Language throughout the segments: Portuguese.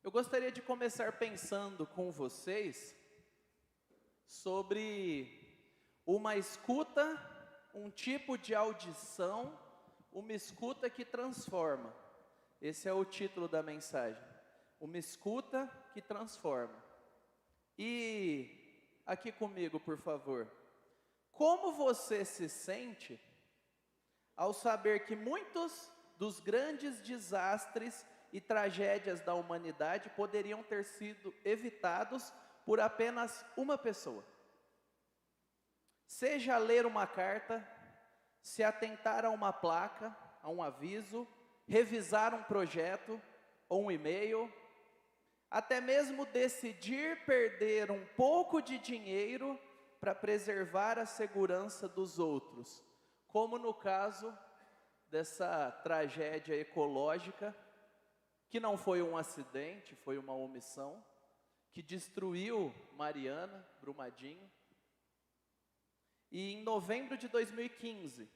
Eu gostaria de começar pensando com vocês sobre uma escuta, um tipo de audição, uma escuta que transforma. Esse é o título da mensagem. Uma escuta que transforma. E aqui comigo, por favor. Como você se sente ao saber que muitos dos grandes desastres e tragédias da humanidade poderiam ter sido evitados por apenas uma pessoa? Seja ler uma carta, se atentar a uma placa, a um aviso, revisar um projeto ou um e-mail, até mesmo decidir perder um pouco de dinheiro para preservar a segurança dos outros, como no caso dessa tragédia ecológica, que não foi um acidente, foi uma omissão, que destruiu Mariana, Brumadinho. E em novembro de 2015,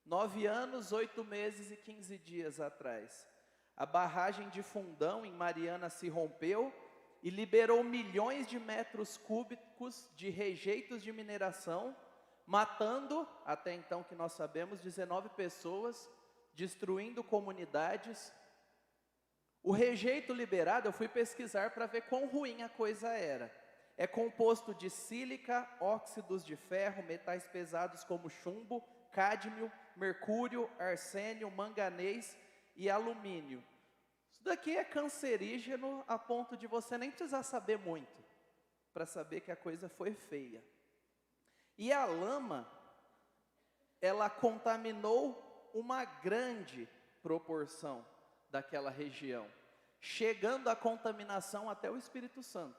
9 anos, 8 meses e 15 dias atrás, a barragem de Fundão, em Mariana, se rompeu e liberou milhões de metros cúbicos de rejeitos de mineração, matando, até então que nós sabemos, 19 pessoas, destruindo comunidades. O rejeito liberado, eu fui pesquisar para ver quão ruim a coisa era. É composto de sílica, óxidos de ferro, metais pesados como chumbo, cádmio, mercúrio, arsênio, manganês e alumínio. Isso daqui é cancerígeno a ponto de você nem precisar saber muito para saber que a coisa foi feia. E a lama, ela contaminou uma grande proporção daquela região, chegando a contaminação até o Espírito Santo.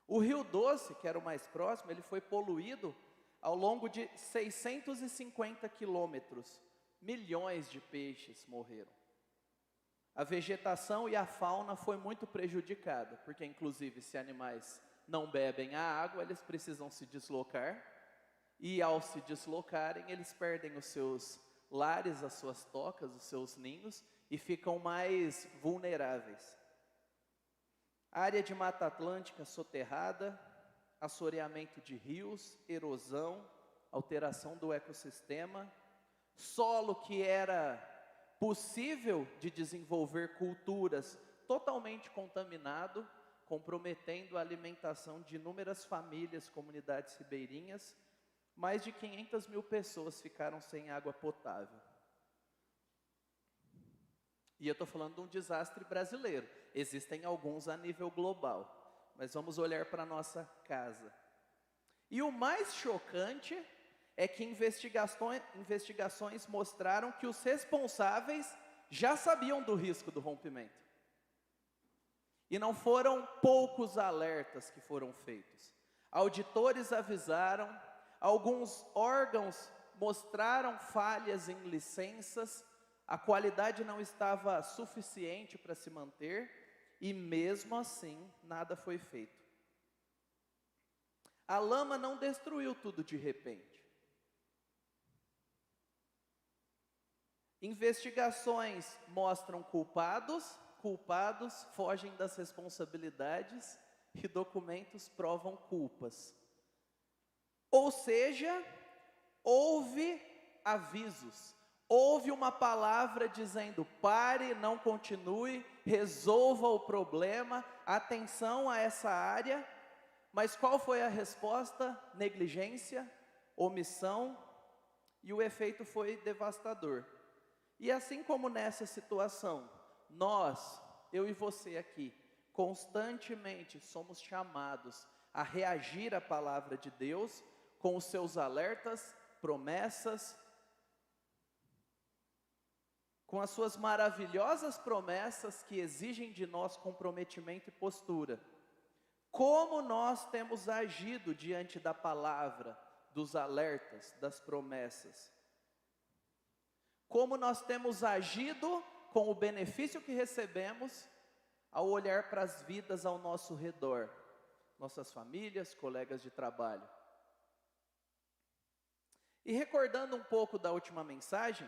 O Rio Doce, que era o mais próximo, ele foi poluído ao longo de 650 quilômetros. Milhões de peixes morreram. A vegetação e a fauna foi muito prejudicada, porque inclusive se animais não bebem a água, eles precisam se deslocar, e ao se deslocarem, eles perdem os seus lares, as suas tocas, os seus ninhos, e ficam mais vulneráveis. A área de Mata Atlântica soterrada, assoreamento de rios, erosão, alteração do ecossistema, solo que era possível de desenvolver culturas totalmente contaminado, comprometendo a alimentação de inúmeras famílias, comunidades ribeirinhas. Mais de 500 mil pessoas ficaram sem água potável. E eu estou falando de um desastre brasileiro. Existem alguns a nível global, mas vamos olhar para a nossa casa. E o mais chocante é que investigações mostraram que os responsáveis já sabiam do risco do rompimento. E não foram poucos alertas que foram feitos. Auditores avisaram, alguns órgãos mostraram falhas em licenças, a qualidade não estava suficiente para se manter, e mesmo assim, nada foi feito. A lama não destruiu tudo de repente. Investigações mostram culpados fogem das responsabilidades e documentos provam culpas. Ou seja, houve avisos. Houve uma palavra dizendo: pare, não continue, resolva o problema, atenção a essa área. Mas qual foi a resposta? Negligência, omissão, e o efeito foi devastador. E assim como nessa situação, nós, eu e você aqui, constantemente somos chamados a reagir à palavra de Deus com os seus alertas, promessas, com as suas maravilhosas promessas que exigem de nós comprometimento e postura. Como nós temos agido diante da palavra, dos alertas, das promessas? Como nós temos agido com o benefício que recebemos ao olhar para as vidas ao nosso redor, nossas famílias, colegas de trabalho. E recordando um pouco da última mensagem,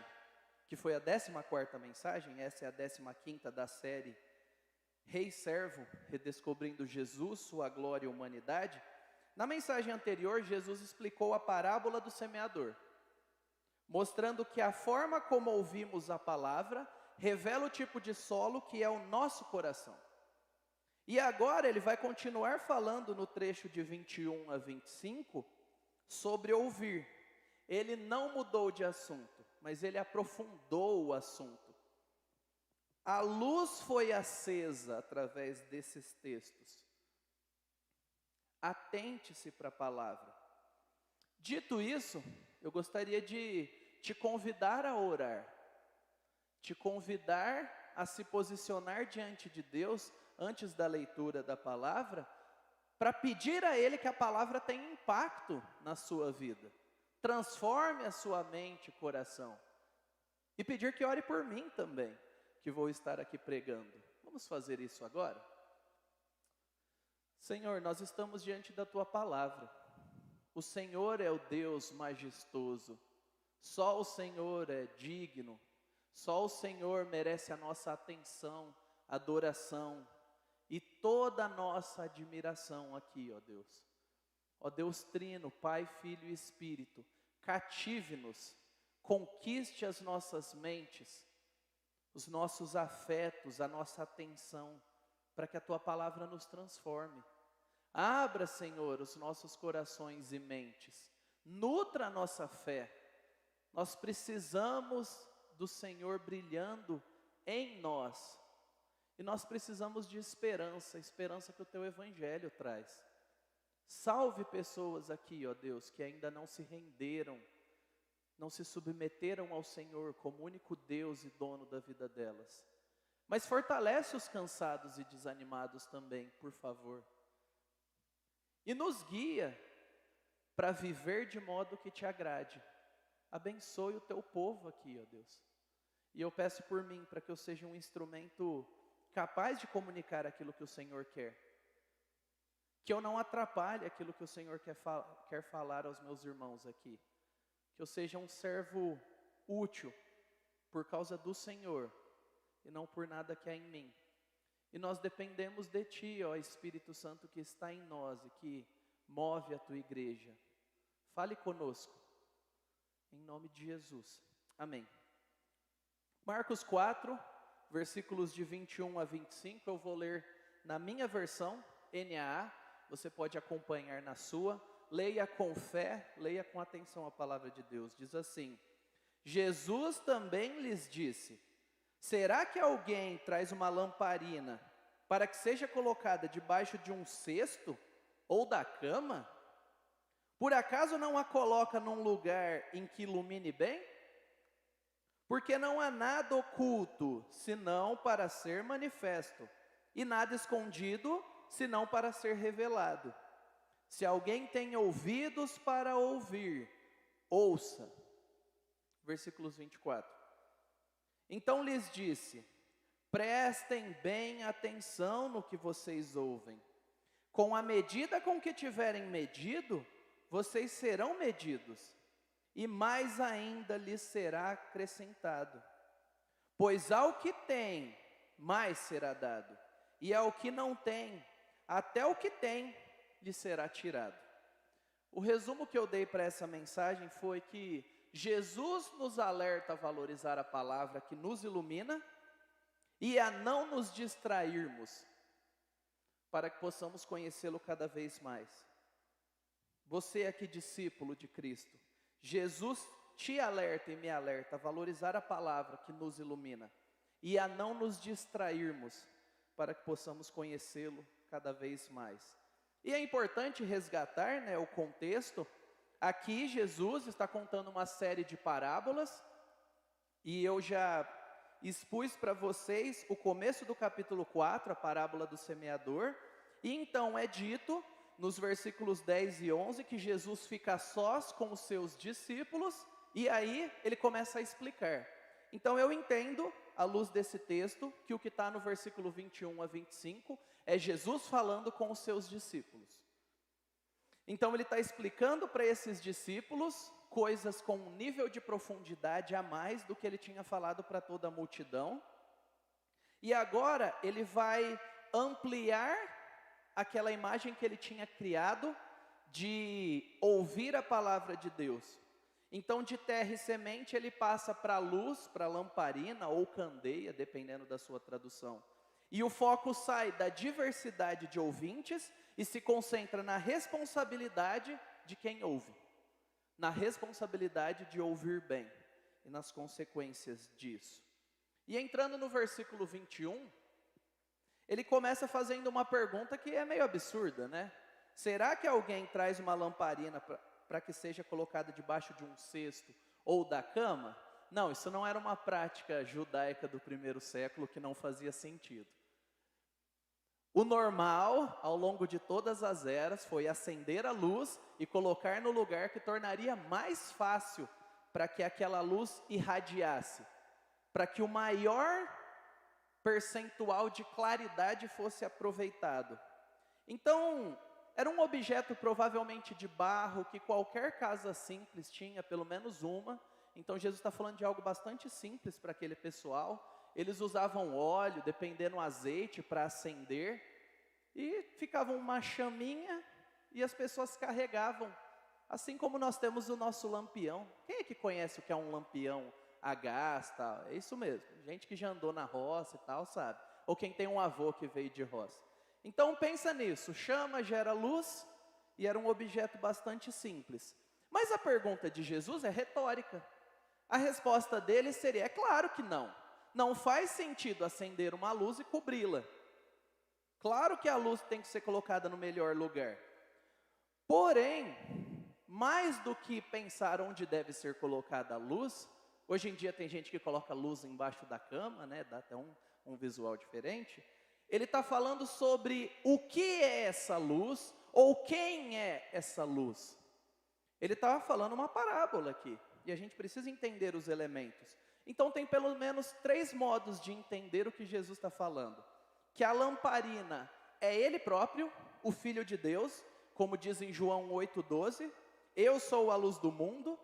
que foi a 14ª mensagem, essa é a 15ª da série Rei Servo, redescobrindo Jesus, sua glória e humanidade, na mensagem anterior, Jesus explicou a parábola do semeador, mostrando que a forma como ouvimos a palavra revela o tipo de solo que é o nosso coração. E agora ele vai continuar falando no trecho de 21 a 25 sobre ouvir. Ele não mudou de assunto, mas ele aprofundou o assunto. A luz foi acesa através desses textos. Atente-se para a palavra. Dito isso, eu gostaria de te convidar a orar, te convidar a se posicionar diante de Deus antes da leitura da palavra, para pedir a Ele que a palavra tenha impacto na sua vida, transforme a sua mente e coração, e pedir que ore por mim também, que vou estar aqui pregando. Vamos fazer isso agora? Senhor, nós estamos diante da Tua palavra. O Senhor é o Deus majestoso. Só o Senhor é digno. Só o Senhor merece a nossa atenção, adoração e toda a nossa admiração aqui, ó Deus. Ó Deus Trino, Pai, Filho e Espírito, cative-nos, conquiste as nossas mentes, os nossos afetos, a nossa atenção, para que a Tua palavra nos transforme. Abra, Senhor, os nossos corações e mentes, nutra a nossa fé. Nós precisamos do Senhor brilhando em nós, e nós precisamos de esperança, esperança que o Teu Evangelho traz. Salve pessoas aqui, ó Deus, que ainda não se renderam, não se submeteram ao Senhor como único Deus e dono da vida delas. Mas fortalece os cansados e desanimados também, por favor. E nos guia para viver de modo que Te agrade. Abençoe o Teu povo aqui, ó Deus. E eu peço por mim, para que eu seja um instrumento capaz de comunicar aquilo que o Senhor quer. Que eu não atrapalhe aquilo que o Senhor quer falar aos meus irmãos aqui. Que eu seja um servo útil por causa do Senhor e não por nada que há em mim. E nós dependemos de Ti, ó Espírito Santo, que está em nós e que move a Tua igreja. Fale conosco, em nome de Jesus. Amém. Marcos 4, versículos de 21 a 25, eu vou ler na minha versão, NAA, você pode acompanhar na sua. Leia com fé, leia com atenção a palavra de Deus. Diz assim: Jesus também lhes disse: será que alguém traz uma lamparina para que seja colocada debaixo de um cesto ou da cama? Por acaso não a coloca num lugar em que ilumine bem? Porque não há nada oculto, senão para ser manifesto, e nada escondido, senão para ser revelado. Se alguém tem ouvidos para ouvir, ouça. Versículos 24. Então lhes disse: prestem bem atenção no que vocês ouvem. Com a medida com que tiverem medido, vocês serão medidos, e mais ainda lhes será acrescentado. Pois ao que tem, mais será dado, e ao que não tem, até o que tem, lhe será tirado. O resumo que eu dei para essa mensagem foi que Jesus nos alerta a valorizar a palavra que nos ilumina e a não nos distrairmos, para que possamos conhecê-lo cada vez mais. Você aqui, discípulo de Cristo, Jesus te alerta e me alerta a valorizar a palavra que nos ilumina e a não nos distrairmos, para que possamos conhecê-lo cada vez mais. E é importante resgatar, o contexto. Aqui Jesus está contando uma série de parábolas, e eu já expus para vocês o começo do capítulo 4, a parábola do semeador, e então é dito nos versículos 10 e 11 que Jesus fica sós com os seus discípulos, e aí ele começa a explicar. Então eu entendo, à luz desse texto, que o que está no versículo 21 a 25 é Jesus falando com os seus discípulos. Então ele está explicando para esses discípulos coisas com um nível de profundidade a mais do que ele tinha falado para toda a multidão. E agora ele vai ampliar aquela imagem que ele tinha criado de ouvir a palavra de Deus. Então, de terra e semente, ele passa para a luz, para a lamparina ou candeia, dependendo da sua tradução. E o foco sai da diversidade de ouvintes e se concentra na responsabilidade de quem ouve. Na responsabilidade de ouvir bem e nas consequências disso. E entrando no versículo 21, ele começa fazendo uma pergunta que é meio absurda, né? Será que alguém traz uma lamparina para que seja colocada debaixo de um cesto ou da cama? Não, isso não era uma prática judaica do primeiro século que não fazia sentido. O normal, ao longo de todas as eras, foi acender a luz e colocar no lugar que tornaria mais fácil para que aquela luz irradiasse, para que o maior percentual de claridade fosse aproveitado. Então, era um objeto provavelmente de barro, que qualquer casa simples tinha pelo menos uma. Então Jesus está falando de algo bastante simples para aquele pessoal. Eles usavam óleo, dependendo do azeite, para acender. E ficava uma chaminha e as pessoas carregavam. Assim como nós temos o nosso lampião. Quem é que conhece o que é um lampião a gás, tal? É isso mesmo. Gente que já andou na roça e tal, sabe? Ou quem tem um avô que veio de roça. Então pensa nisso, chama, gera luz, e era um objeto bastante simples. Mas a pergunta de Jesus é retórica. A resposta dele seria, é claro que não. Não faz sentido acender uma luz e cobri-la. Claro que a luz tem que ser colocada no melhor lugar. Porém, mais do que pensar onde deve ser colocada a luz, hoje em dia tem gente que coloca luz embaixo da cama, né? Dá até um visual diferente. Ele está falando sobre o que é essa luz, ou quem é essa luz. Ele estava falando uma parábola aqui, e a gente precisa entender os elementos. Então tem pelo menos 3 modos de entender o que Jesus está falando. Que a lamparina é Ele próprio, o Filho de Deus, como diz em João 8,12, eu sou a luz do mundo.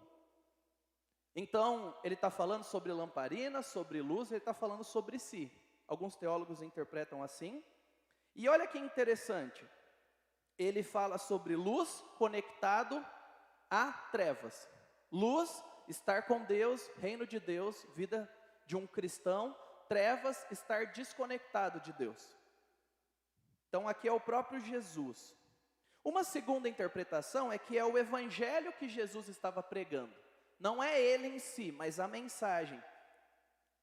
Então ele está falando sobre lamparina, sobre luz, ele está falando sobre si. Alguns teólogos interpretam assim. E olha que interessante, ele fala sobre luz conectado a trevas. Luz, estar com Deus, reino de Deus, vida de um cristão. Trevas, estar desconectado de Deus. Então aqui é o próprio Jesus. Uma segunda interpretação é que é o evangelho que Jesus estava pregando. Não é ele em si, mas a mensagem.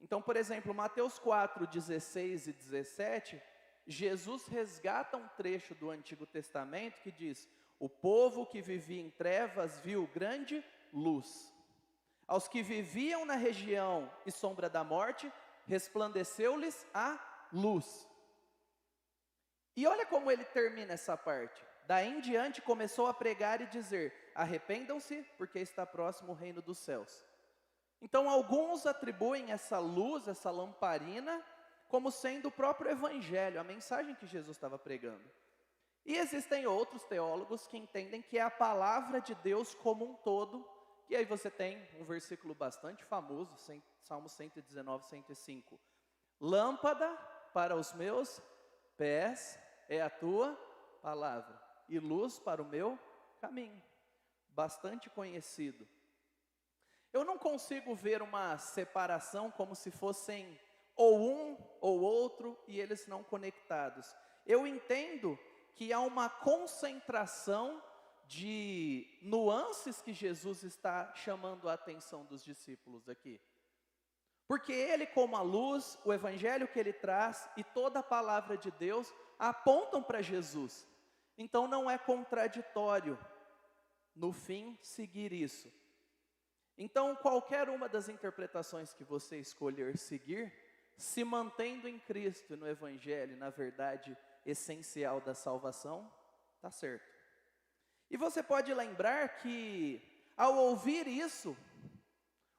Então, por exemplo, Mateus 4, 16 e 17, Jesus resgata um trecho do Antigo Testamento que diz: o povo que vivia em trevas viu grande luz. Aos que viviam na região e sombra da morte, resplandeceu-lhes a luz. E olha como ele termina essa parte. Daí em diante começou a pregar e dizer: arrependam-se, porque está próximo o reino dos céus. Então alguns atribuem essa luz, essa lamparina, como sendo o próprio evangelho, a mensagem que Jesus estava pregando. E existem outros teólogos que entendem que é a palavra de Deus como um todo. E aí você tem um versículo bastante famoso, Salmo 119, 105. Lâmpada para os meus pés é a tua palavra, e luz para o meu caminho. Bastante conhecido. Eu não consigo ver uma separação como se fossem ou um ou outro e eles não conectados. Eu entendo que há uma concentração de nuances que Jesus está chamando a atenção dos discípulos aqui. Porque ele, como a luz, o evangelho que ele traz e toda a palavra de Deus apontam para Jesus. Então não é contraditório, no fim, seguir isso. Então qualquer uma das interpretações que você escolher seguir, se mantendo em Cristo e no evangelho, na verdade essencial da salvação, está certo. E você pode lembrar que, ao ouvir isso,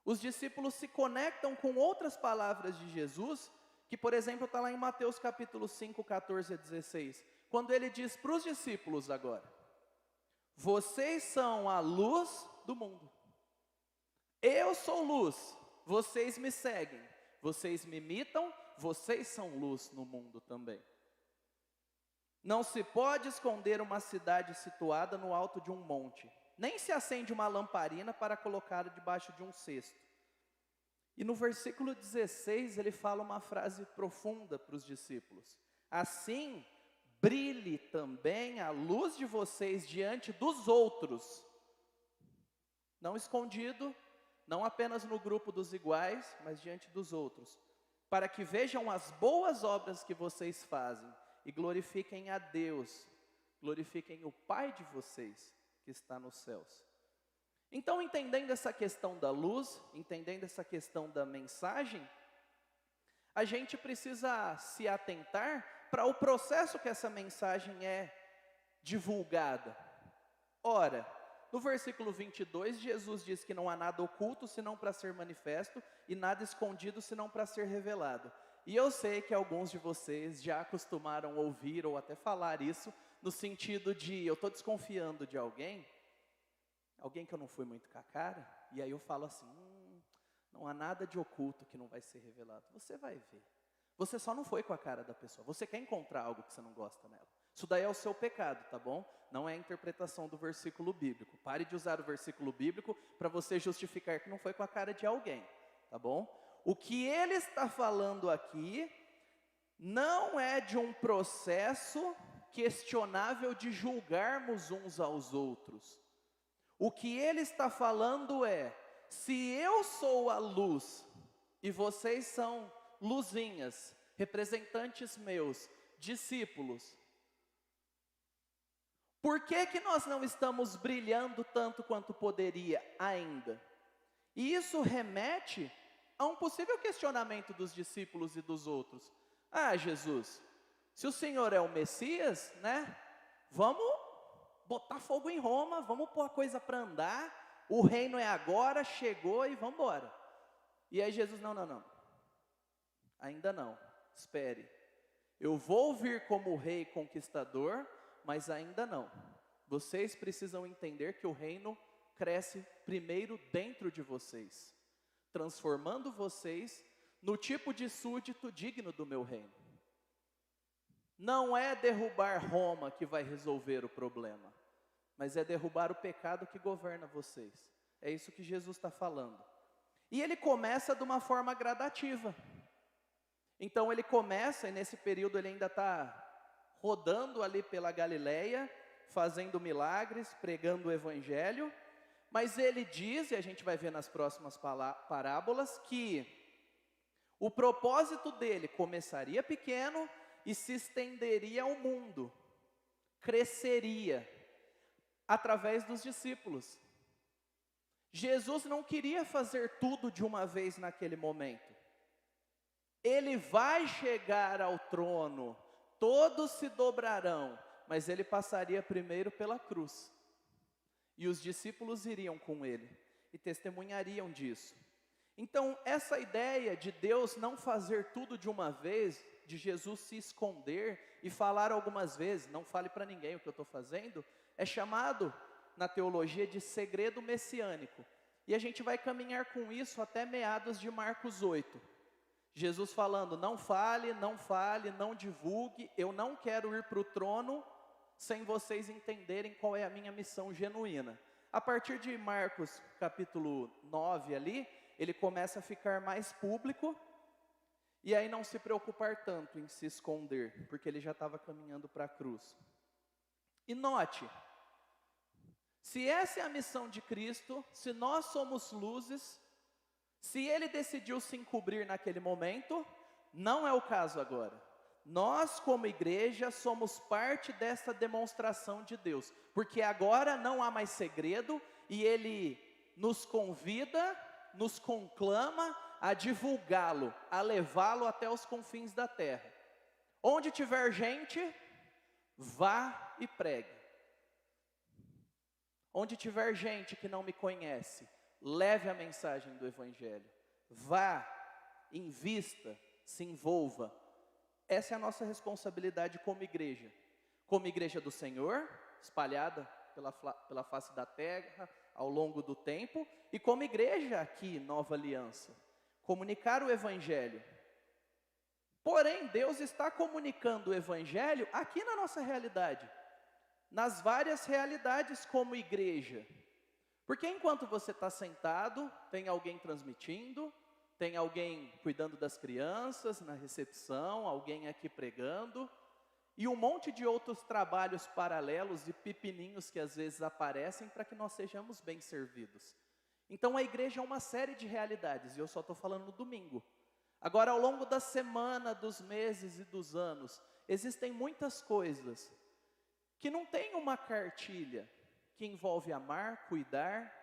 os discípulos se conectam com outras palavras de Jesus, que por exemplo está lá em Mateus capítulo 5, 14 a 16, quando ele diz para os discípulos agora: vocês são a luz do mundo. Eu sou luz, vocês me seguem, vocês me imitam, vocês são luz no mundo também. Não se pode esconder uma cidade situada no alto de um monte, nem se acende uma lamparina para colocá-la debaixo de um cesto. E no versículo 16 ele fala uma frase profunda para os discípulos. Assim, brilhe também a luz de vocês diante dos outros. Não escondido, não apenas no grupo dos iguais, mas diante dos outros. Para que vejam as boas obras que vocês fazem e glorifiquem a Deus, glorifiquem o Pai de vocês que está nos céus. Então, entendendo essa questão da luz, entendendo essa questão da mensagem, a gente precisa se atentar para o processo que essa mensagem é divulgada. Ora, no versículo 22, Jesus diz que não há nada oculto senão para ser manifesto e nada escondido senão para ser revelado. E eu sei que alguns de vocês já acostumaram ouvir ou até falar isso no sentido de eu estou desconfiando de alguém que eu não fui muito com a cara, e aí eu falo assim, não há nada de oculto que não vai ser revelado. Você vai ver. Você só não foi com a cara da pessoa. Você quer encontrar algo que você não gosta nela. Isso daí é o seu pecado, tá bom? Não é a interpretação do versículo bíblico. Pare de usar o versículo bíblico para você justificar que não foi com a cara de alguém, tá bom? O que ele está falando aqui não é de um processo questionável de julgarmos uns aos outros. O que ele está falando é, se eu sou a luz e vocês são luzinhas, representantes meus, discípulos, por que que nós não estamos brilhando tanto quanto poderia ainda? E isso remete a um possível questionamento dos discípulos e dos outros. Ah, Jesus, se o Senhor é o Messias, né? Vamos botar fogo em Roma, vamos pôr a coisa para andar, o reino é agora, chegou e vamos embora. E aí Jesus, não, ainda não, espere, eu vou vir como rei conquistador, mas ainda não. Vocês precisam entender que o reino cresce primeiro dentro de vocês, transformando vocês no tipo de súdito digno do meu reino. Não é derrubar Roma que vai resolver o problema, mas é derrubar o pecado que governa vocês. É isso que Jesus está falando. E ele começa de uma forma gradativa. Então ele começa, e nesse período ele ainda está rodando ali pela Galileia, fazendo milagres, pregando o evangelho, mas ele diz, e a gente vai ver nas próximas parábolas, que o propósito dele começaria pequeno e se estenderia ao mundo, cresceria através dos discípulos. Jesus não queria fazer tudo de uma vez naquele momento. Ele vai chegar ao trono, todos se dobrarão, mas ele passaria primeiro pela cruz. E os discípulos iriam com ele e testemunhariam disso. Então, essa ideia de Deus não fazer tudo de uma vez, de Jesus se esconder e falar algumas vezes, não fale para ninguém o que eu estou fazendo, é chamado na teologia de segredo messiânico. E a gente vai caminhar com isso até meados de Marcos 8. Jesus falando, não fale, não divulgue, eu não quero ir para o trono sem vocês entenderem qual é a minha missão genuína. A partir de Marcos capítulo 9 ali, ele começa a ficar mais público, e aí não se preocupar tanto em se esconder, porque ele já estava caminhando para a cruz. E note, se essa é a missão de Cristo, se nós somos luzes, se ele decidiu se encobrir naquele momento, não é o caso agora. Nós, como igreja, somos parte dessa demonstração de Deus, porque agora não há mais segredo, e ele nos convida, nos conclama a divulgá-lo, a levá-lo até os confins da terra. Onde tiver gente, vá e pregue. Onde tiver gente que não me conhece, leve a mensagem do Evangelho. Vá, invista, se envolva. Essa é a nossa responsabilidade como igreja do Senhor, espalhada pela face da terra ao longo do tempo, e como igreja aqui, Nova Aliança, comunicar o Evangelho. Porém, Deus está comunicando o Evangelho aqui na nossa realidade, nas várias realidades como igreja. Porque enquanto você está sentado, tem alguém transmitindo, tem alguém cuidando das crianças na recepção, alguém aqui pregando, e um monte de outros trabalhos paralelos e pepininhos que às vezes aparecem para que nós sejamos bem servidos. Então a igreja é uma série de realidades, e eu só estou falando no domingo. Agora, ao longo da semana, dos meses e dos anos, existem muitas coisas que não tem uma cartilha, que envolve amar, cuidar,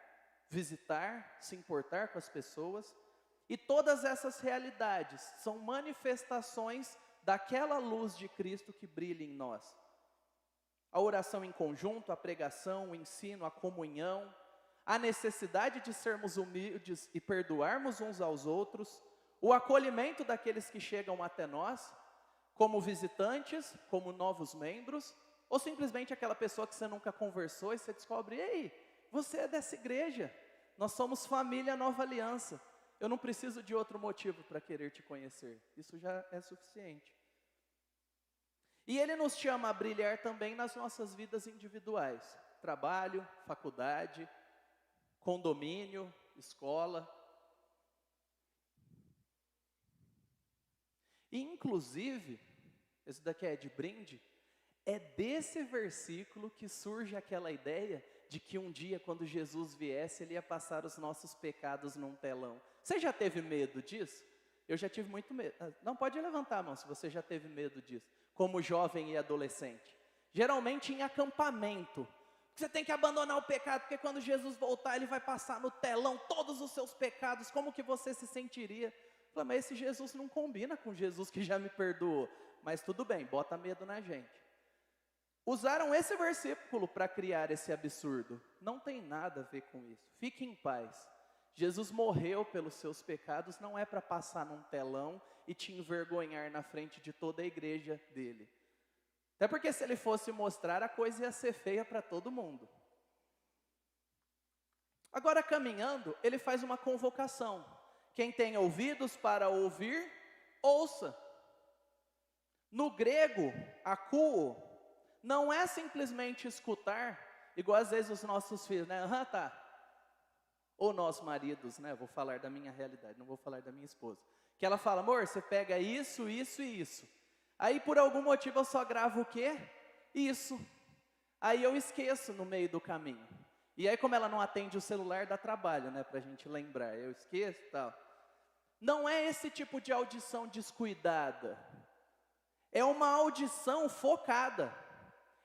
visitar, se importar com as pessoas. E todas essas realidades são manifestações daquela luz de Cristo que brilha em nós. A oração em conjunto, a pregação, o ensino, a comunhão, a necessidade de sermos humildes e perdoarmos uns aos outros, o acolhimento daqueles que chegam até nós, como visitantes, como novos membros, ou simplesmente aquela pessoa que você nunca conversou e você descobre, ei, você é dessa igreja, nós somos família Nova Aliança, eu não preciso de outro motivo para querer te conhecer, isso já é suficiente. E Ele nos chama a brilhar também nas nossas vidas individuais, trabalho, faculdade, condomínio, escola. E inclusive, esse daqui é de brinde, é desse versículo que surge aquela ideia de que um dia, quando Jesus viesse, Ele ia passar os nossos pecados num telão. Você já teve medo disso? Eu já tive muito medo. Não, pode levantar a mão se você já teve medo disso, como jovem e adolescente. Geralmente em acampamento. Você tem que abandonar o pecado, porque quando Jesus voltar, Ele vai passar no telão todos os seus pecados. Como que você se sentiria? Falei, mas esse Jesus não combina com Jesus que já me perdoou. Mas tudo bem, bota medo na gente. Usaram esse versículo para criar esse absurdo. Não tem nada a ver com isso. Fique em paz. Jesus morreu pelos seus pecados, não é para passar num telão e te envergonhar na frente de toda a igreja dele. Até porque se Ele fosse mostrar, a coisa ia ser feia para todo mundo. Agora, caminhando, Ele faz uma convocação. Quem tem ouvidos para ouvir, ouça. No grego, akouo, não é simplesmente escutar, igual às vezes os nossos filhos, né? Tá. Ou nós maridos, né? Vou falar da minha realidade, não vou falar da minha esposa. Que ela fala, amor, você pega isso, isso e isso. Aí por algum motivo eu só gravo o quê? Isso. Aí eu esqueço no meio do caminho. E aí como ela não atende o celular, dá trabalho, né? Pra gente lembrar, eu esqueço e tal. Não é esse tipo de audição descuidada. É uma audição focada.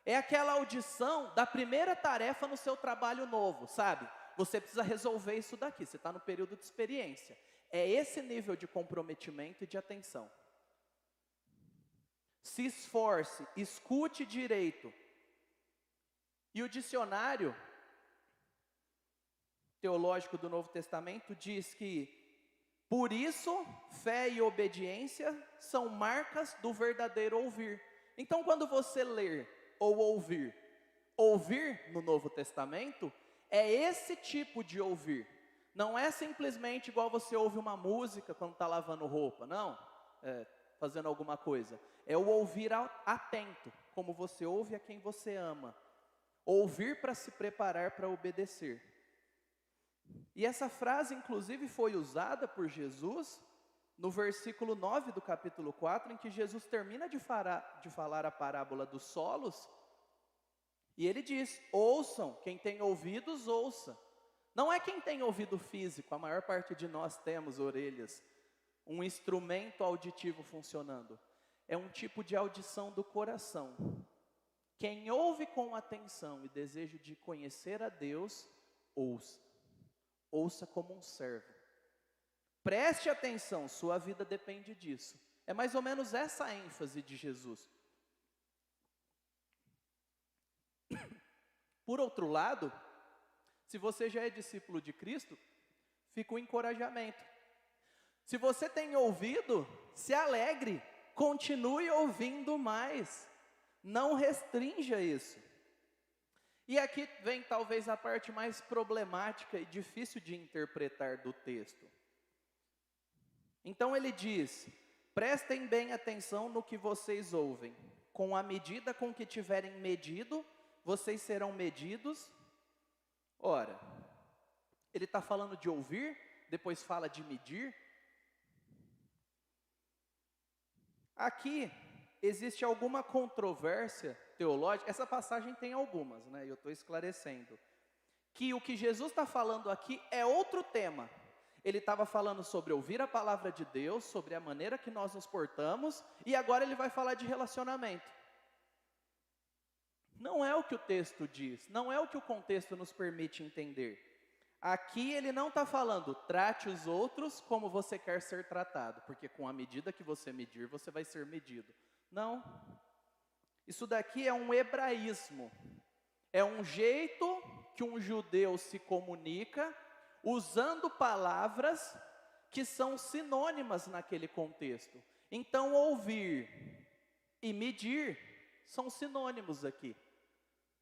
É aquela audição da primeira tarefa no seu trabalho novo, sabe? Você precisa resolver isso daqui, você está no período de experiência. É esse nível de comprometimento e de atenção. Se esforce, escute direito. E o dicionário teológico do Novo Testamento diz que, por isso, fé e obediência são marcas do verdadeiro ouvir. Então, quando você ler ou ouvir no Novo Testamento, é esse tipo de ouvir. Não é simplesmente igual você ouve uma música quando está lavando roupa, não, fazendo alguma coisa. É o ouvir atento, como você ouve a quem você ama. Ouvir para se preparar para obedecer. E essa frase, inclusive, foi usada por Jesus no versículo 9 do capítulo 4, em que Jesus termina de falar a parábola dos solos. E Ele diz, ouçam, quem tem ouvidos, ouça. Não é quem tem ouvido físico, a maior parte de nós temos orelhas, um instrumento auditivo funcionando. É um tipo de audição do coração. Quem ouve com atenção e desejo de conhecer a Deus, ouça. Ouça como um servo. Preste atenção, sua vida depende disso. É mais ou menos essa a ênfase de Jesus. Por outro lado, se você já é discípulo de Cristo, fica o encorajamento. Se você tem ouvido, se alegre, continue ouvindo mais. Não restrinja isso. E aqui vem talvez a parte mais problemática e difícil de interpretar do texto. Então ele diz, Prestem bem atenção no que vocês ouvem. Com a medida com que tiverem medido, vocês serão medidos. Ora, ele está falando de ouvir, depois fala de medir. Aqui existe alguma controvérsia teológica, essa passagem tem algumas, né? Eu estou esclarecendo. Que o que Jesus está falando aqui é outro tema. Ele estava falando sobre ouvir a palavra de Deus, sobre a maneira que nós nos portamos, e agora ele vai falar de relacionamento. Não é o que o texto diz, não é o que o contexto nos permite entender. Aqui ele não está falando, trate os outros como você quer ser tratado, porque com a medida que você medir, você vai ser medido. Não. Isso daqui é um hebraísmo. É um jeito que um judeu se comunica usando palavras que são sinônimas naquele contexto. Então, ouvir e medir são sinônimos aqui.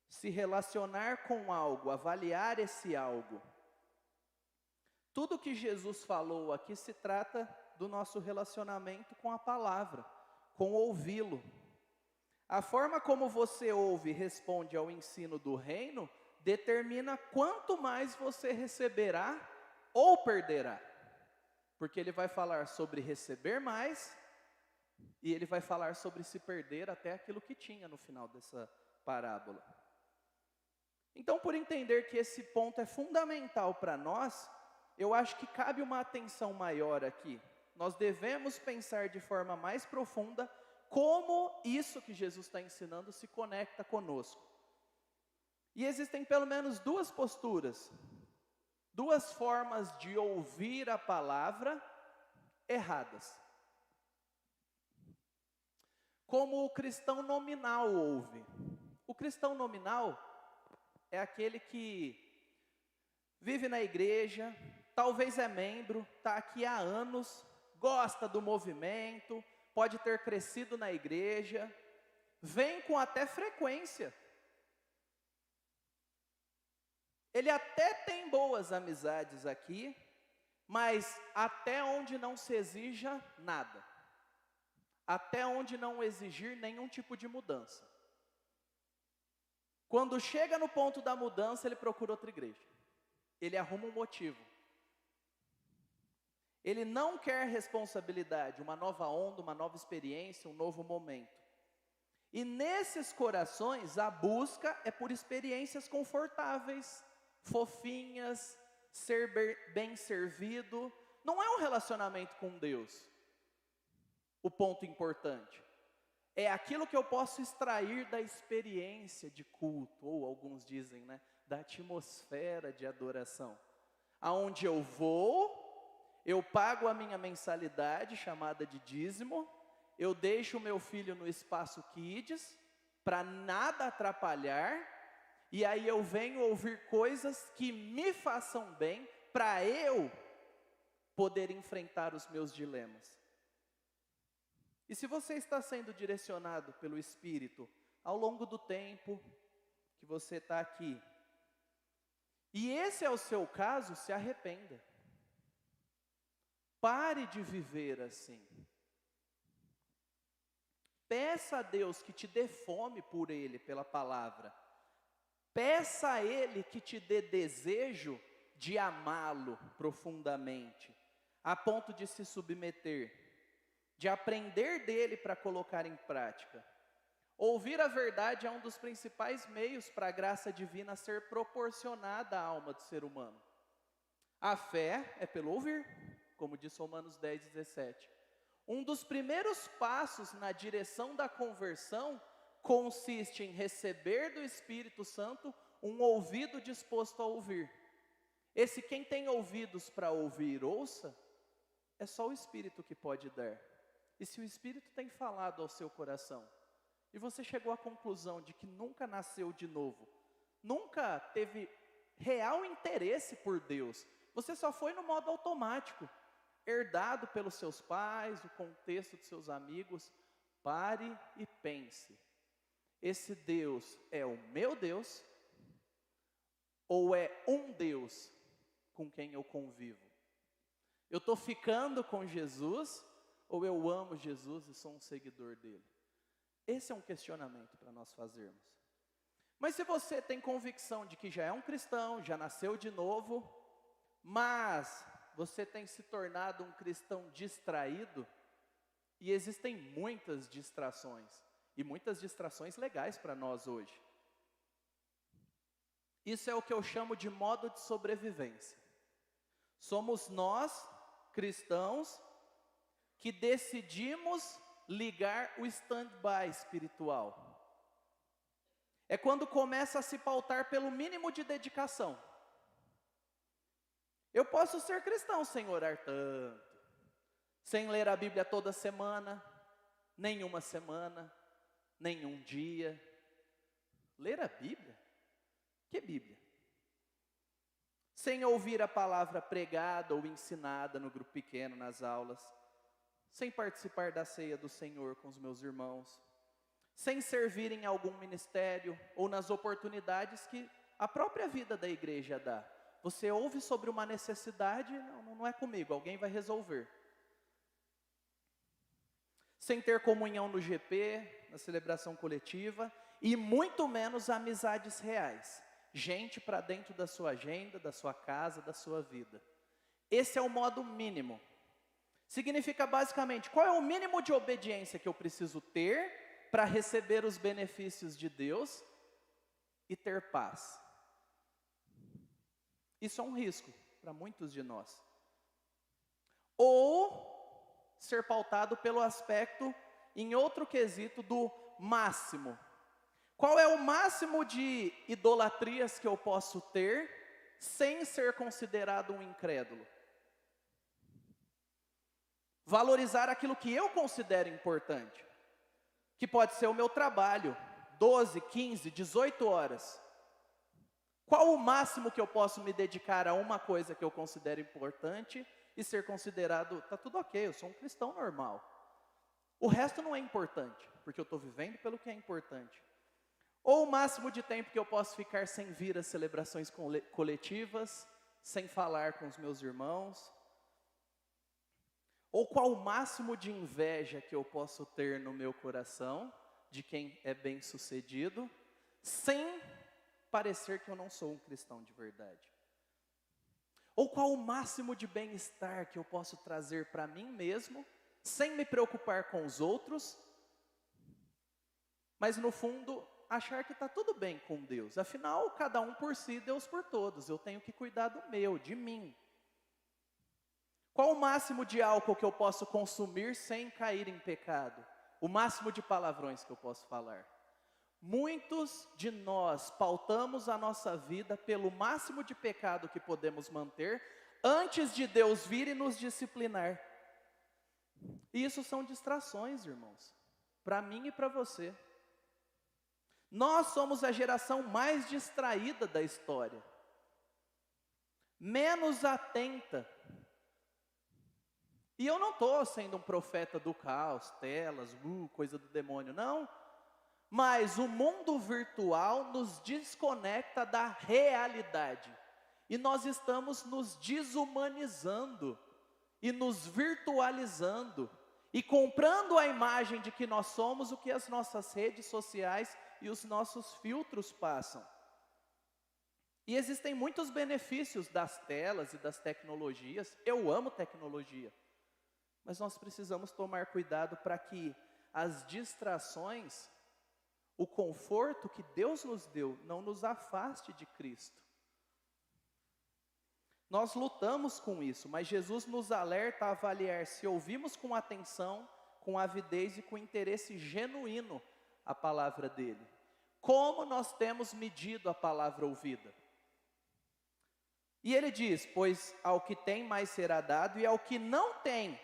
Se relacionar com algo, avaliar esse algo. Tudo que Jesus falou aqui se trata do nosso relacionamento com a palavra, com ouvi-lo. A forma como você ouve e responde ao ensino do reino determina quanto mais você receberá ou perderá. Porque ele vai falar sobre receber mais e ele vai falar sobre se perder até aquilo que tinha no final dessa parábola. Então, por entender que esse ponto é fundamental para nós, eu acho que cabe uma atenção maior aqui. Nós devemos pensar de forma mais profunda como isso que Jesus está ensinando se conecta conosco. E existem pelo menos duas posturas, duas formas de ouvir a palavra erradas. Como o cristão nominal ouve. O cristão nominal é aquele que vive na igreja, talvez é membro, está aqui há anos, gosta do movimento, pode ter crescido na igreja, vem com até frequência. Ele até tem boas amizades aqui, mas até onde não se exija nada. Até onde não exigir nenhum tipo de mudança. Quando chega no ponto da mudança, ele procura outra igreja. Ele arruma um motivo. Ele não quer responsabilidade, uma nova onda, uma nova experiência, um novo momento. E nesses corações, a busca é por experiências confortáveis, fofinhas, ser bem servido. Não é um relacionamento com Deus o ponto importante. É aquilo que eu posso extrair da experiência de culto, ou alguns dizem, né, da atmosfera de adoração. Aonde eu vou, eu pago a minha mensalidade, chamada de dízimo, eu deixo o meu filho no espaço Kids, para nada atrapalhar, e aí eu venho ouvir coisas que me façam bem, para eu poder enfrentar os meus dilemas. E se você está sendo direcionado pelo Espírito ao longo do tempo que você está aqui, e esse é o seu caso, se arrependa. Pare de viver assim. Peça a Deus que te dê fome por Ele, pela palavra. Peça a Ele que te dê desejo de amá-lo profundamente, a ponto de se submeter, de aprender dele para colocar em prática. Ouvir a verdade é um dos principais meios para a graça divina ser proporcionada à alma do ser humano. A fé é pelo ouvir, como diz Romanos 10:17. Um dos primeiros passos na direção da conversão consiste em receber do Espírito Santo um ouvido disposto a ouvir. Esse quem tem ouvidos para ouvir, ouça, é só o Espírito que pode dar. E se o Espírito tem falado ao seu coração, e você chegou à conclusão de que nunca nasceu de novo, nunca teve real interesse por Deus, você só foi no modo automático, herdado pelos seus pais, o contexto dos seus amigos, pare e pense. Esse Deus é o meu Deus, ou é um Deus com quem eu convivo? Eu estou ficando com Jesus, ou eu amo Jesus e sou um seguidor dele? Esse é um questionamento para nós fazermos. Mas se você tem convicção de que já é um cristão, já nasceu de novo, mas você tem se tornado um cristão distraído, e existem muitas distrações, e muitas distrações legais para nós hoje. Isso é o que eu chamo de modo de sobrevivência. Somos nós, cristãos, que decidimos ligar o stand-by espiritual. É quando começa a se pautar pelo mínimo de dedicação. Eu posso ser cristão sem orar tanto, sem ler a Bíblia toda semana, nenhuma semana, nenhum dia. Ler a Bíblia? Que Bíblia? Sem ouvir a palavra pregada ou ensinada no grupo pequeno, nas aulas, sem participar da ceia do Senhor com os meus irmãos, sem servir em algum ministério ou nas oportunidades que a própria vida da igreja dá. Você ouve sobre uma necessidade, não é comigo, alguém vai resolver. Sem ter comunhão no GP, na celebração coletiva, e muito menos amizades reais. Gente para dentro da sua agenda, da sua casa, da sua vida. Esse é o modo mínimo. Significa basicamente, qual é o mínimo de obediência que eu preciso ter para receber os benefícios de Deus e ter paz? Isso é um risco para muitos de nós. Ou ser pautado pelo aspecto, em outro quesito, do máximo. Qual é o máximo de idolatrias que eu posso ter sem ser considerado um incrédulo? Valorizar aquilo que eu considero importante, que pode ser o meu trabalho, 12, 15, 18 horas. Qual o máximo que eu posso me dedicar a uma coisa que eu considero importante e ser considerado, tá tudo ok, eu sou um cristão normal. O resto não é importante, porque eu estou vivendo pelo que é importante. Ou o máximo de tempo que eu posso ficar sem vir às celebrações coletivas, sem falar com os meus irmãos. Ou qual o máximo de inveja que eu posso ter no meu coração, de quem é bem sucedido, sem parecer que eu não sou um cristão de verdade. Ou qual o máximo de bem-estar que eu posso trazer para mim mesmo, sem me preocupar com os outros, mas no fundo achar que está tudo bem com Deus. Afinal, cada um por si, Deus por todos. Eu tenho que cuidar do meu, de mim. Qual o máximo de álcool que eu posso consumir sem cair em pecado? O máximo de palavrões que eu posso falar? Muitos de nós pautamos a nossa vida pelo máximo de pecado que podemos manter, antes de Deus vir e nos disciplinar. E isso são distrações, irmãos, para mim e para você. Nós somos a geração mais distraída da história, menos atenta. E eu não estou sendo um profeta do caos, telas, coisa do demônio, não. Mas o mundo virtual nos desconecta da realidade. E nós estamos nos desumanizando e nos virtualizando e comprando a imagem de que nós somos o que as nossas redes sociais e os nossos filtros passam. E existem muitos benefícios das telas e das tecnologias. Eu amo tecnologia. Mas nós precisamos tomar cuidado para que as distrações, o conforto que Deus nos deu, não nos afaste de Cristo. Nós lutamos com isso, mas Jesus nos alerta a avaliar se ouvimos com atenção, com avidez e com interesse genuíno a palavra dele. Como nós temos medido a palavra ouvida? E ele diz, pois ao que tem mais será dado, e ao que não tem,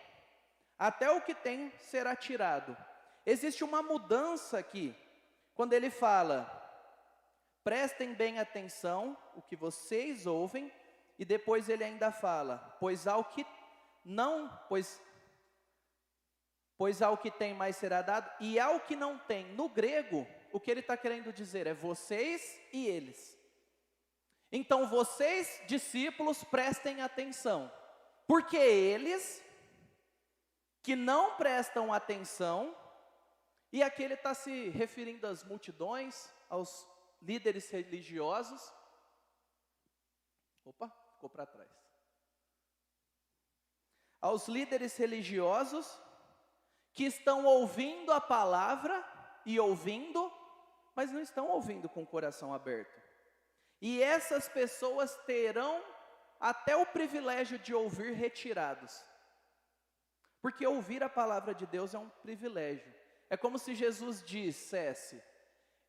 até o que tem será tirado. Existe uma mudança aqui, quando ele fala, prestem bem atenção o que vocês ouvem, e depois ele ainda fala, pois ao que tem mais será dado, e ao que não tem. No grego, o que ele está querendo dizer é vocês e eles. Então vocês, discípulos, prestem atenção, porque eles que não prestam atenção, e aqui ele está se referindo às multidões, aos líderes religiosos. Opa, ficou para trás. Aos líderes religiosos que estão ouvindo a palavra e ouvindo, mas não estão ouvindo com o coração aberto. E essas pessoas terão até o privilégio de ouvir retirados. Porque ouvir a palavra de Deus é um privilégio. É como se Jesus dissesse: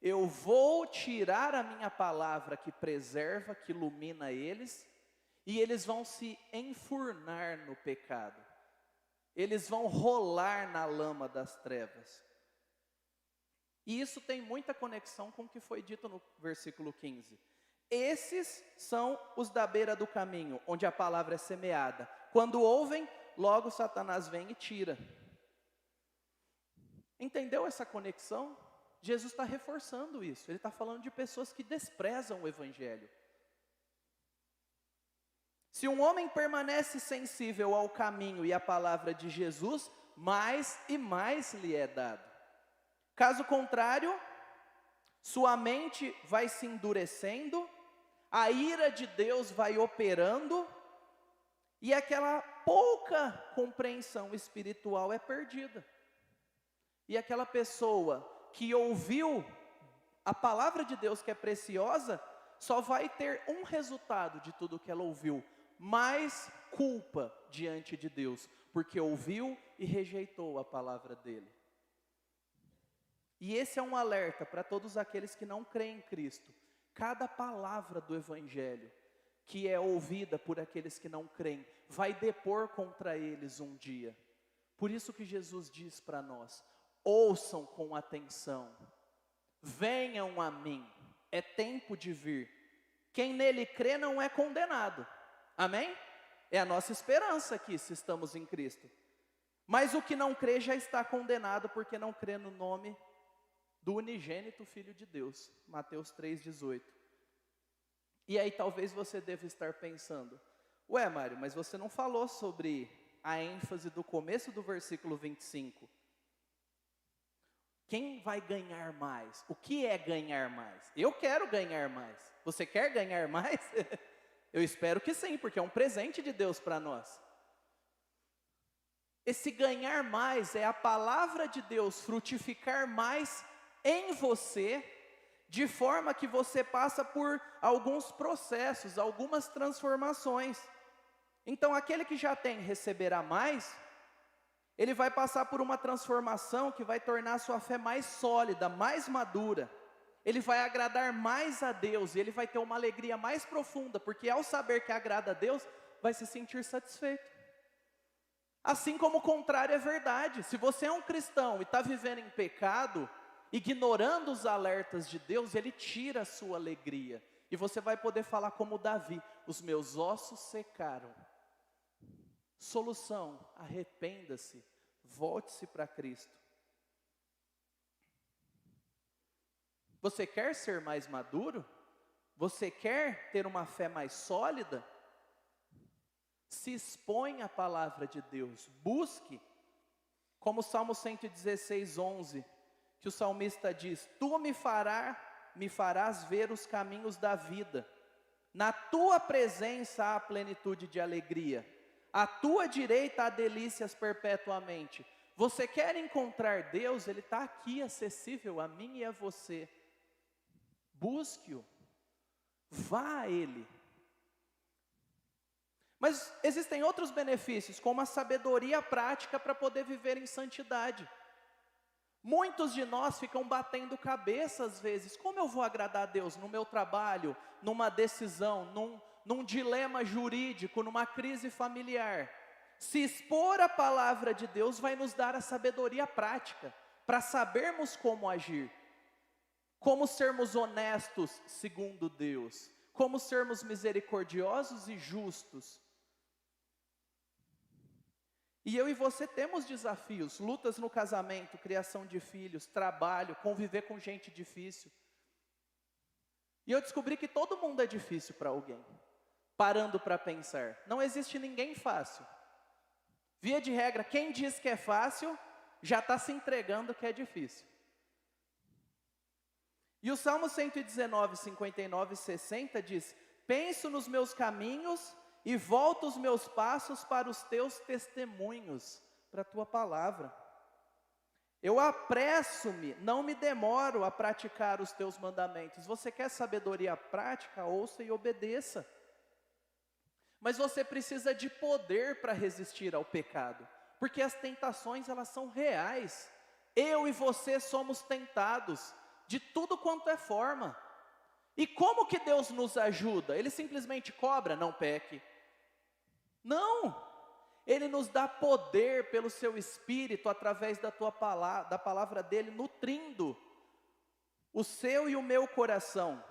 eu vou tirar a minha palavra que preserva, que ilumina eles, e eles vão se enfurnar no pecado. Eles vão rolar na lama das trevas. E isso tem muita conexão com o que foi dito no versículo 15. Esses são os da beira do caminho, onde a palavra é semeada. Quando ouvem, logo Satanás vem e tira. Entendeu essa conexão? Jesus está reforçando isso. Ele está falando de pessoas que desprezam o evangelho. Se um homem permanece sensível ao caminho e à palavra de Jesus, mais e mais lhe é dado. Caso contrário, sua mente vai se endurecendo, a ira de Deus vai operando, e aquela pouca compreensão espiritual é perdida. E aquela pessoa que ouviu a palavra de Deus, que é preciosa, só vai ter um resultado de tudo que ela ouviu: mais culpa diante de Deus, porque ouviu e rejeitou a palavra dele. E esse é um alerta para todos aqueles que não creem em Cristo. Cada palavra do evangelho que é ouvida por aqueles que não creem vai depor contra eles um dia. Por isso que Jesus diz para nós: ouçam com atenção, venham a mim, é tempo de vir. Quem nele crê não é condenado. Amém? É a nossa esperança aqui, se estamos em Cristo. Mas o que não crê já está condenado, porque não crê no nome do unigênito Filho de Deus. Mateus 3,18. E aí talvez você deva estar pensando: ué, Mário, mas você não falou sobre a ênfase do começo do versículo 25. Quem vai ganhar mais? O que é ganhar mais? Eu quero ganhar mais. Você quer ganhar mais? Eu espero que sim, porque é um presente de Deus para nós. Esse ganhar mais é a palavra de Deus frutificar mais em você, de forma que você passa por alguns processos, algumas transformações. Então aquele que já tem receberá mais, ele vai passar por uma transformação que vai tornar a sua fé mais sólida, mais madura. Ele vai agradar mais a Deus, e ele vai ter uma alegria mais profunda, porque ao saber que agrada a Deus, vai se sentir satisfeito. Assim como o contrário é verdade. Se você é um cristão e está vivendo em pecado, ignorando os alertas de Deus, ele tira a sua alegria. E você vai poder falar como Davi: os meus ossos secaram. Solução: arrependa-se, volte-se para Cristo. Você quer ser mais maduro? Você quer ter uma fé mais sólida? Se expõe à palavra de Deus, busque, como o Salmo 116:11, que o salmista diz: tu me farás ver os caminhos da vida, na tua presença há plenitude de alegria, à tua direita há delícias perpetuamente. Você quer encontrar Deus? Ele está aqui, acessível a mim e a você. Busque-o, vá a Ele. Mas existem outros benefícios, como a sabedoria prática para poder viver em santidade. Muitos de nós ficam batendo cabeça às vezes: como eu vou agradar a Deus no meu trabalho, numa decisão, num dilema jurídico, numa crise familiar? Se expor à palavra de Deus vai nos dar a sabedoria prática, para sabermos como agir. Como sermos honestos segundo Deus, como sermos misericordiosos e justos. E eu e você temos desafios, lutas no casamento, criação de filhos, trabalho, conviver com gente difícil. E eu descobri que todo mundo é difícil para alguém. Parando para pensar, não existe ninguém fácil. Via de regra, quem diz que é fácil, já está se entregando que é difícil. E o Salmo 119, 59 e 60 diz: penso nos meus caminhos e volto os meus passos para os teus testemunhos, para a tua palavra. Eu apresso-me, não me demoro a praticar os teus mandamentos. Você quer sabedoria prática? Ouça e obedeça. Mas você precisa de poder para resistir ao pecado, porque as tentações, elas são reais. Eu e você somos tentados de tudo quanto é forma. E como que Deus nos ajuda? Ele simplesmente cobra, não peque. Não! Ele nos dá poder pelo seu Espírito, através da palavra dele, nutrindo o seu e o meu coração.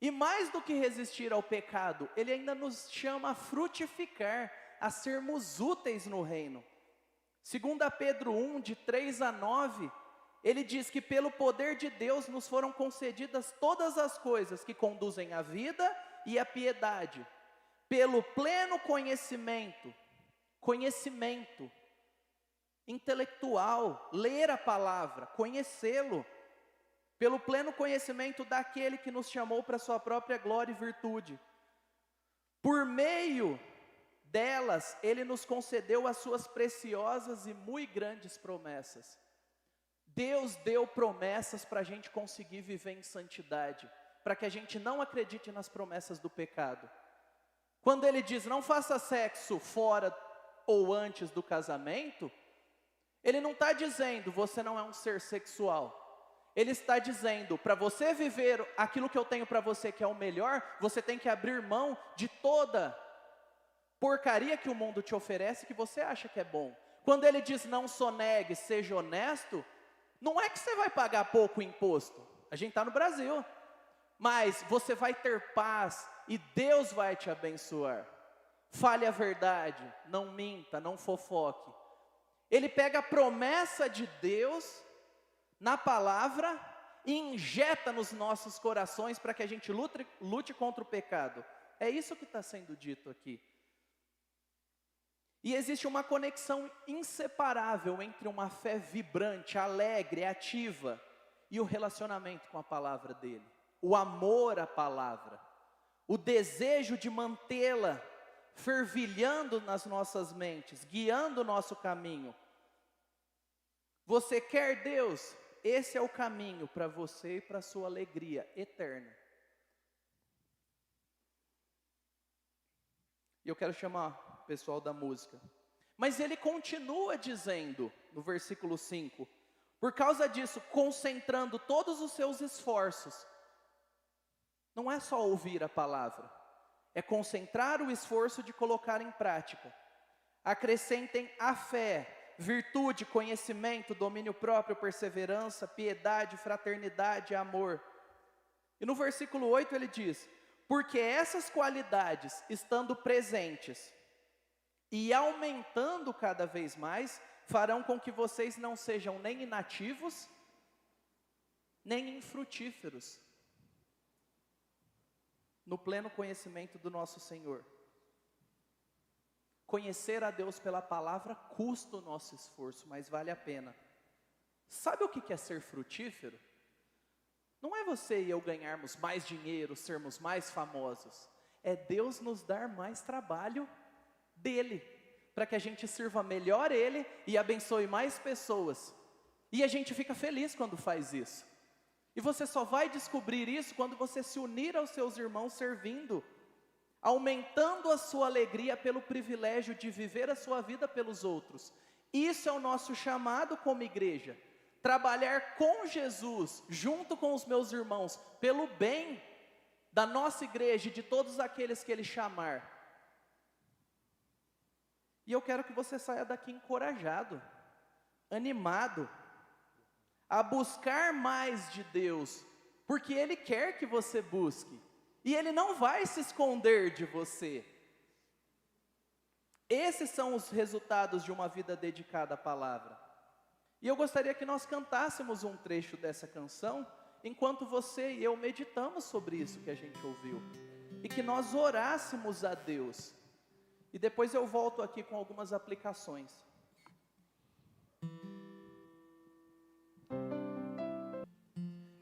E mais do que resistir ao pecado, ele ainda nos chama a frutificar, a sermos úteis no reino. 2 Pedro 1, de 3 a 9, ele diz que pelo poder de Deus nos foram concedidas todas as coisas que conduzem à vida e à piedade, pelo pleno conhecimento intelectual, ler a palavra, conhecê-lo, pelo pleno conhecimento daquele que nos chamou para a sua própria glória e virtude. Por meio delas, ele nos concedeu as suas preciosas e muito grandes promessas. Deus deu promessas para a gente conseguir viver em santidade, para que a gente não acredite nas promessas do pecado. Quando ele diz, não faça sexo fora ou antes do casamento, ele não está dizendo, você não é um ser sexual. Ele está dizendo, para você viver aquilo que eu tenho para você que é o melhor, você tem que abrir mão de toda porcaria que o mundo te oferece, que você acha que é bom. Quando ele diz, não sonegue, seja honesto, não é que você vai pagar pouco imposto. A gente está no Brasil. Mas você vai ter paz e Deus vai te abençoar. Fale a verdade, não minta, não fofoque. Ele pega a promessa de Deus na palavra e injeta nos nossos corações para que a gente lute contra o pecado. É isso que está sendo dito aqui. E existe uma conexão inseparável entre uma fé vibrante, alegre, ativa e o relacionamento com a palavra dele. O amor à palavra, o desejo de mantê-la fervilhando nas nossas mentes, guiando o nosso caminho. Você quer Deus? Esse é o caminho para você e para a sua alegria eterna. E eu quero chamar o pessoal da música. Mas ele continua dizendo, no versículo 5, por causa disso, concentrando todos os seus esforços. Não é só ouvir a palavra, é concentrar o esforço de colocar em prática. Acrescentem a fé, virtude, conhecimento, domínio próprio, perseverança, piedade, fraternidade, amor. E no versículo 8 ele diz, porque essas qualidades, estando presentes e aumentando cada vez mais, farão com que vocês não sejam nem inativos, nem infrutíferos, no pleno conhecimento do nosso Senhor. Conhecer a Deus pela palavra custa o nosso esforço, mas vale a pena. Sabe o que é ser frutífero? Não é você e eu ganharmos mais dinheiro, sermos mais famosos. É Deus nos dar mais trabalho dele, para que a gente sirva melhor ele e abençoe mais pessoas. E a gente fica feliz quando faz isso. E você só vai descobrir isso quando você se unir aos seus irmãos servindo, aumentando a sua alegria pelo privilégio de viver a sua vida pelos outros. Isso é o nosso chamado como igreja. Trabalhar com Jesus, junto com os meus irmãos, pelo bem da nossa igreja e de todos aqueles que Ele chamar. E eu quero que você saia daqui encorajado, animado, a buscar mais de Deus, porque Ele quer que você busque, e Ele não vai se esconder de você. Esses são os resultados de uma vida dedicada à palavra. E eu gostaria que nós cantássemos um trecho dessa canção, enquanto você e eu meditamos sobre isso que a gente ouviu, e que nós orássemos a Deus. E depois eu volto aqui com algumas aplicações.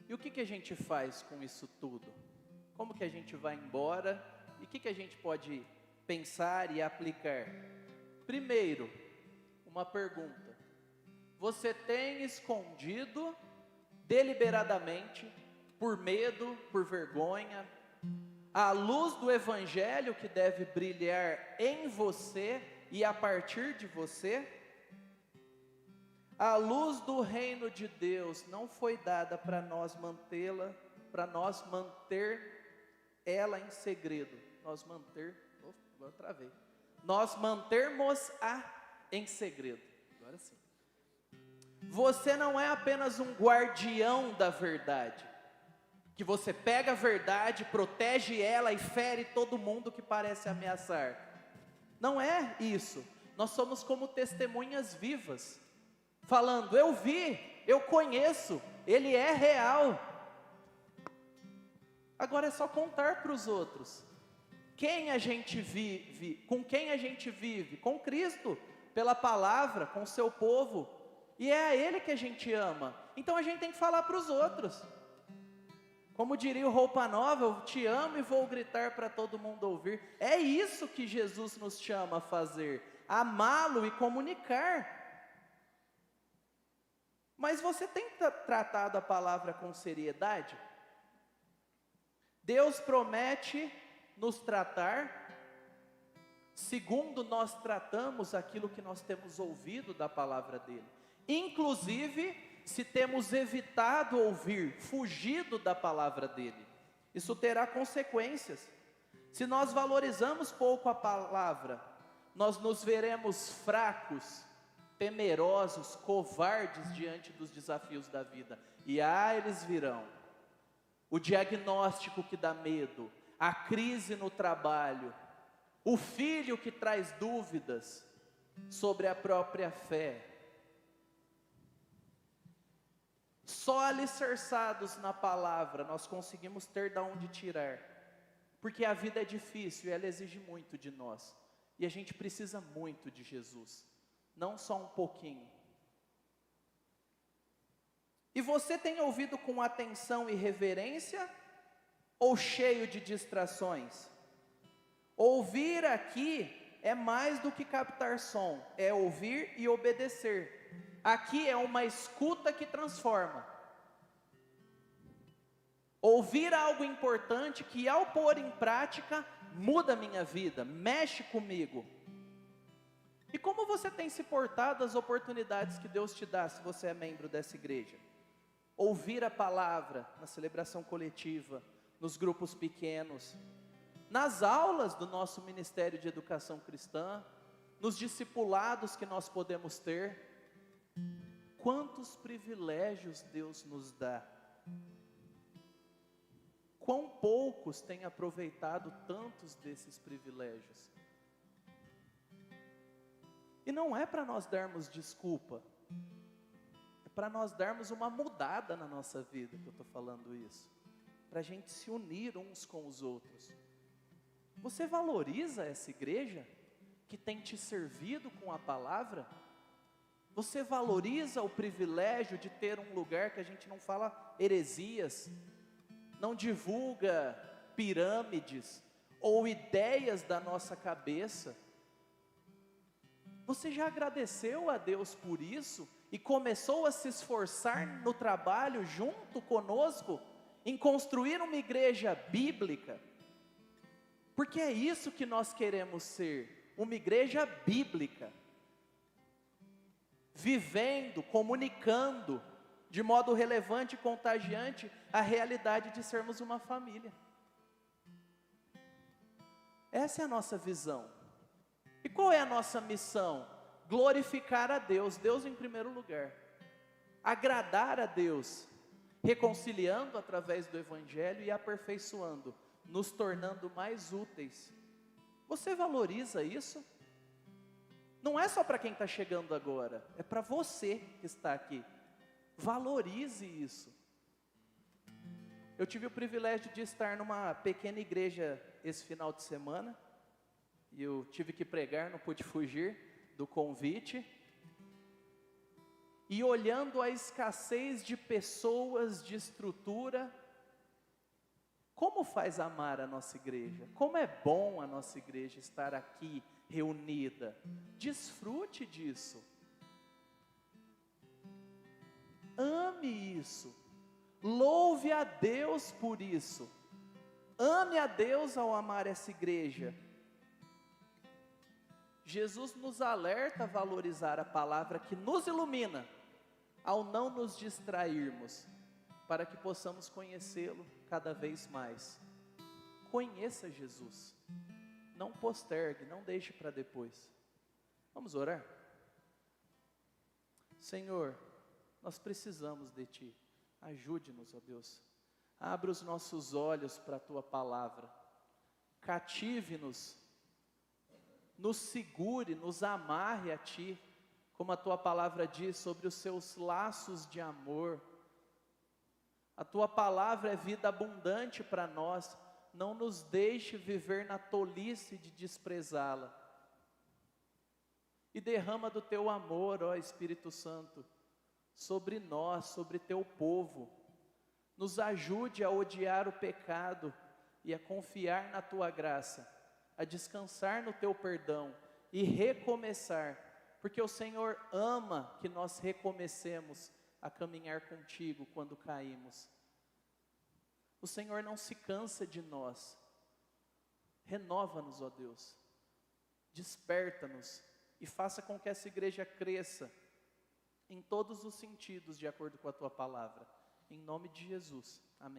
E o que a gente faz com isso tudo? Como que a gente vai embora? E o que a gente pode pensar e aplicar? Primeiro, uma pergunta. Você tem escondido deliberadamente, por medo, por vergonha, a luz do Evangelho que deve brilhar em você e a partir de você? A luz do reino de Deus não foi dada para nós mantê-la, para nós manter ela em segredo. Nós mantermos-a em segredo. Agora sim. Você não é apenas um guardião da verdade, que você pega a verdade, protege ela e fere todo mundo que parece ameaçar. Não é isso. Nós somos como testemunhas vivas, falando: eu vi, eu conheço, ele é real. Agora é só contar para os outros. Quem a gente vive, com quem a gente vive? Com Cristo, pela palavra, com o seu povo. E é a Ele que a gente ama. Então a gente tem que falar para os outros. Como diria o Roupa Nova, eu te amo e vou gritar para todo mundo ouvir. É isso que Jesus nos chama a fazer, amá-lo e comunicar. Mas você tem tratado a palavra com seriedade? Deus promete nos tratar segundo nós tratamos aquilo que nós temos ouvido da palavra dele. Inclusive, se temos evitado ouvir, fugido da palavra dele, isso terá consequências. Se nós valorizamos pouco a palavra, nós nos veremos fracos, temerosos, covardes diante dos desafios da vida. E eles virão. O diagnóstico que dá medo, a crise no trabalho, o filho que traz dúvidas sobre a própria fé. Só alicerçados na palavra nós conseguimos ter de onde tirar, porque a vida é difícil e ela exige muito de nós, e a gente precisa muito de Jesus, não só um pouquinho. E você tem ouvido com atenção e reverência, ou cheio de distrações? Ouvir aqui é mais do que captar som, é ouvir e obedecer. Aqui é uma escuta que transforma. Ouvir algo importante que, ao pôr em prática, muda a minha vida, mexe comigo. E como você tem se portado às oportunidades que Deus te dá, se você é membro dessa igreja? Ouvir a palavra na celebração coletiva, nos grupos pequenos, nas aulas do nosso Ministério de Educação Cristã, nos discipulados que nós podemos ter. Quantos privilégios Deus nos dá. Quão poucos têm aproveitado tantos desses privilégios. E não é para nós darmos desculpa, é para nós darmos uma mudada na nossa vida que eu estou falando isso, para a gente se unir uns com os outros. Você valoriza essa igreja que tem te servido com a palavra? Você valoriza o privilégio de ter um lugar que a gente não fala heresias, não divulga pirâmides ou ideias da nossa cabeça? Você já agradeceu a Deus por isso e começou a se esforçar no trabalho junto conosco em construir uma igreja bíblica? Porque é isso que nós queremos ser, uma igreja bíblica, vivendo, comunicando de modo relevante e contagiante a realidade de sermos uma família. Essa é a nossa visão. E qual é a nossa missão? Glorificar a Deus, Deus em primeiro lugar. Agradar a Deus, reconciliando através do Evangelho e aperfeiçoando, nos tornando mais úteis. Você valoriza isso? Não é só para quem está chegando agora, é para você que está aqui. Valorize isso. Eu tive o privilégio de estar numa pequena igreja esse final de semana, e eu tive que pregar, não pude fugir do convite. E olhando a escassez de pessoas, de estrutura, como faz amar a nossa igreja? Como é bom a nossa igreja estar aqui reunida. Desfrute disso. Ame isso. Louve a Deus por isso. Ame a Deus ao amar essa igreja. Jesus nos alerta a valorizar a palavra que nos ilumina, ao não nos distrairmos, para que possamos conhecê-lo cada vez mais. Conheça Jesus. Não postergue, não deixe para depois. Vamos orar? Senhor, nós precisamos de Ti. Ajude-nos, ó Deus. Abra os nossos olhos para a Tua palavra. Cative-nos. Nos segure, nos amarre a Ti. Como a Tua palavra diz, sobre os Seus laços de amor. A Tua palavra é vida abundante para nós. Não nos deixe viver na tolice de desprezá-la. E derrama do Teu amor, ó Espírito Santo, sobre nós, sobre Teu povo. Nos ajude a odiar o pecado e a confiar na Tua graça, a descansar no Teu perdão e recomeçar, porque o Senhor ama que nós recomecemos a caminhar contigo quando caímos. O Senhor não se cansa de nós. Renova-nos, ó Deus. Desperta-nos e faça com que essa igreja cresça em todos os sentidos, de acordo com a Tua palavra. Em nome de Jesus. Amém.